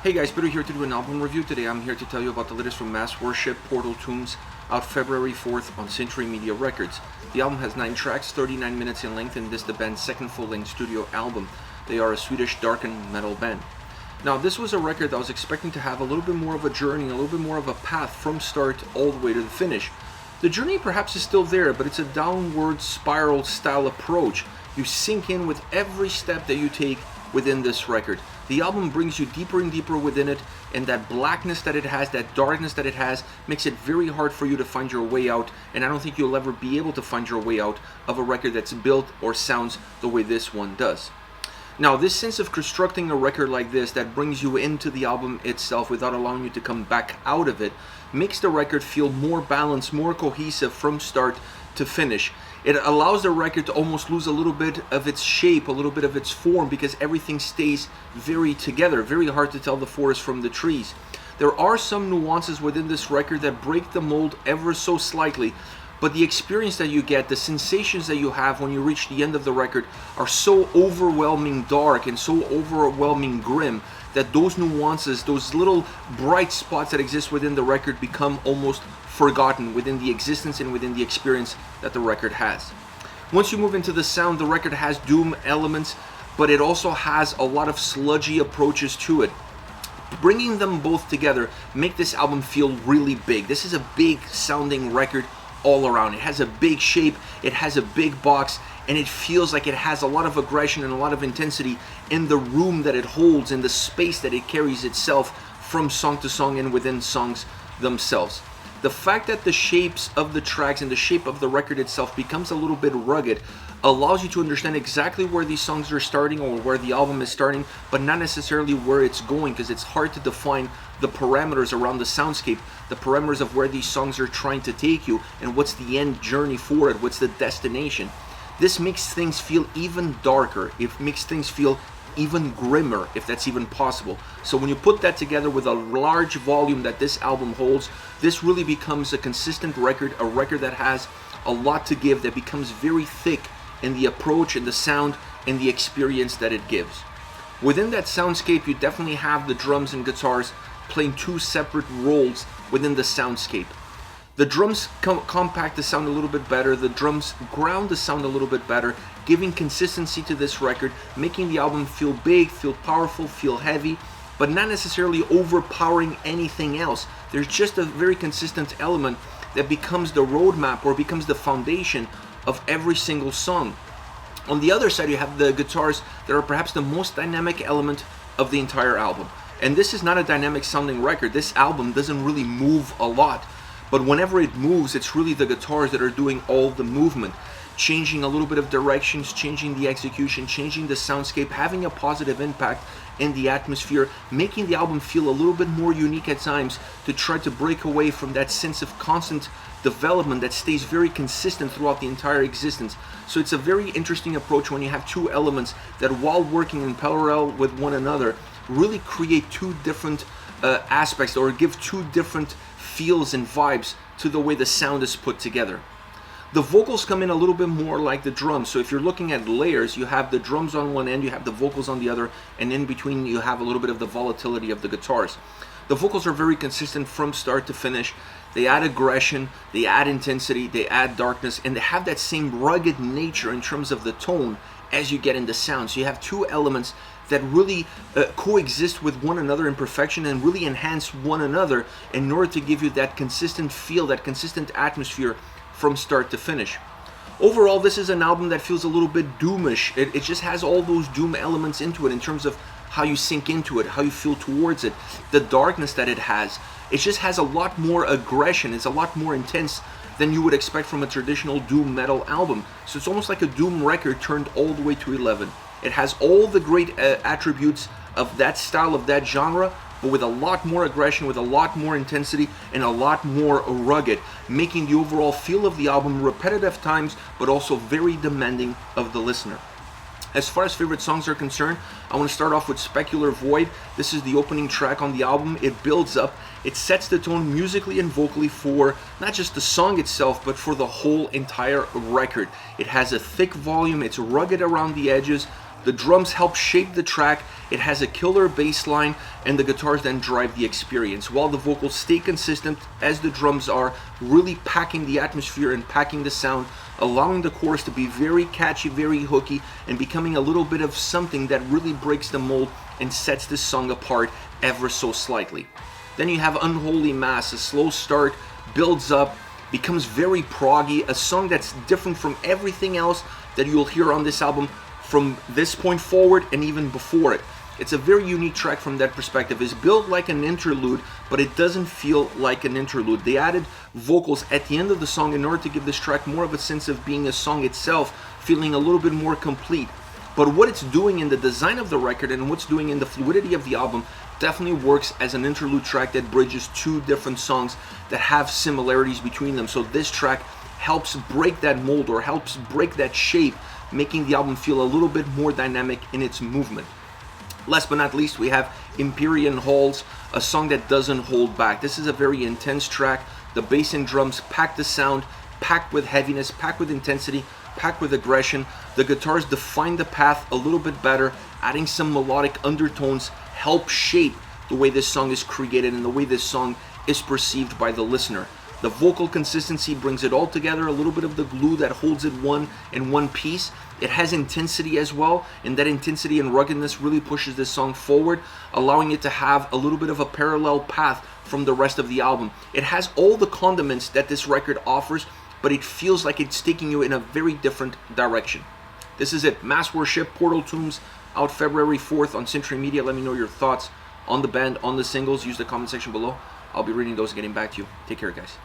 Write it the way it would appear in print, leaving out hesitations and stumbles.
Hey guys, Bitter here to do an album review. Today I'm here to tell you about the latest from Mass Worship, Portal Tunes, out February 4th on Century Media Records. The album has 9 tracks, 39 minutes in length, and this is the band's second full-length studio album. They are a Swedish darkened metal band. Now, this was a record that I was expecting to have a little bit more of a journey, a little bit more of a path from start all the way to the finish. The journey perhaps is still there, but it's a downward spiral style approach. You sink in with every step that you take within this record. The album brings you deeper and deeper within it, and that blackness that it has, that darkness that it has, makes it very hard for you to find your way out, and I don't think you'll ever be able to find your way out of a record that's built or sounds the way this one does. Now, this sense of constructing a record like this that brings you into the album itself without allowing you to come back out of it makes the record feel more balanced, more cohesive from start to finish. It allows the record to almost lose a little bit of its shape, a little bit of its form, because everything stays very together. Very hard to tell the forest from the trees. There are some nuances within this record that break the mold ever so slightly, but the experience that you get, the sensations that you have when you reach the end of the record are so overwhelming dark and so overwhelming grim that those nuances, those little bright spots that exist within the record become almost forgotten within the existence and within the experience that the record has. Once you move into the sound, the record has doom elements, but it also has a lot of sludgy approaches to it. Bringing them both together make this album feel really big. This is a big sounding record all around. It has a big shape, it has a big box, and it feels like it has a lot of aggression and a lot of intensity in the room that it holds, in the space that it carries itself from song to song and within songs themselves. The fact that the shapes of the tracks and the shape of the record itself becomes a little bit rugged allows you to understand exactly where these songs are starting or where the album is starting, but not necessarily where it's going, because it's hard to define the parameters around the soundscape, the parameters of where these songs are trying to take you and what's the end journey for it, what's the destination. This makes things feel even darker. It makes things feel even grimmer, if that's even possible. So when you put that together with a large volume that this album holds, this really becomes a consistent record, a record that has a lot to give, that becomes very thick in the approach and the sound and the experience that it gives. Within that soundscape, you definitely have the drums and guitars playing two separate roles within the soundscape. The drums compact the sound a little bit better, the drums ground the sound a little bit better, giving consistency to this record, making the album feel big, feel powerful, feel heavy, but not necessarily overpowering anything else. There's just a very consistent element that becomes the roadmap or becomes the foundation of every single song. On the other side, you have the guitars that are perhaps the most dynamic element of the entire album. And this is not a dynamic sounding record. This album doesn't really move a lot. But whenever it moves, it's really the guitars that are doing all the movement, changing a little bit of directions, changing the execution, changing the soundscape, having a positive impact in the atmosphere, making the album feel a little bit more unique at times to try to break away from that sense of constant development that stays very consistent throughout the entire existence. So it's a very interesting approach when you have two elements that, while working in parallel with one another, really create two different aspects or give two different feels and vibes to the way the sound is put together. The vocals come in a little bit more like the drums. So if you're looking at layers, you have the drums on one end, you have the vocals on the other, and in between you have a little bit of the volatility of the guitars. The vocals are very consistent from start to finish. They add aggression, they add intensity, they add darkness, and they have that same rugged nature in terms of the tone as you get in the sound. So you have two elements that really coexist with one another in perfection and really enhance one another in order to give you that consistent feel, that consistent atmosphere from start to finish. Overall, this is an album that feels a little bit doomish. It just has all those doom elements into it in terms of how you sink into it, how you feel towards it, the darkness that it has. It just has a lot more aggression. It's a lot more intense than you would expect from a traditional doom metal album. So it's almost like a doom record turned all the way to 11. It has all the great attributes of that style, of that genre, but with a lot more aggression, with a lot more intensity, and a lot more rugged, making the overall feel of the album repetitive times, but also very demanding of the listener. As far as favorite songs are concerned, I want to start off with Specular Void. This is the opening track on the album. It builds up, it sets the tone musically and vocally for not just the song itself, but for the whole entire record. It has a thick volume, it's rugged around the edges, The drums help shape the track, it has a killer bass line, and the guitars then drive the experience, while the vocals stay consistent as the drums are, really packing the atmosphere and packing the sound, allowing the chorus to be very catchy, very hooky, and becoming a little bit of something that really breaks the mold and sets this song apart ever so slightly. Then you have Unholy Mass, a slow start, builds up, becomes very proggy, a song that's different from everything else that you'll hear on this album from this point forward and even before it. It's a very unique track from that perspective. It's built like an interlude, but it doesn't feel like an interlude. They added vocals at the end of the song in order to give this track more of a sense of being a song itself, feeling a little bit more complete. But what it's doing in the design of the record and what's doing in the fluidity of the album definitely works as an interlude track that bridges two different songs that have similarities between them. So this track helps break that mold or helps break that shape, making the album feel a little bit more dynamic in its movement. Last but not least, we have Empyrean Halls, a song that doesn't hold back. This is a very intense track. The bass and drums pack the sound, packed with heaviness, packed with intensity, packed with aggression. The guitars define the path a little bit better, adding some melodic undertones, help shape the way this song is created and the way this song is perceived by the listener. The vocal consistency brings it all together, a little bit of the glue that holds it in one piece. It has intensity as well, and that intensity and ruggedness really pushes this song forward, allowing it to have a little bit of a parallel path from the rest of the album. It has all the condiments that this record offers, but it feels like it's taking you in a very different direction. This is it. Mass Worship, Portal Tombs, out February 4th on Century Media. Let me know your thoughts on the band, on the singles. Use the comment section below. I'll be reading those and getting back to you. Take care, guys.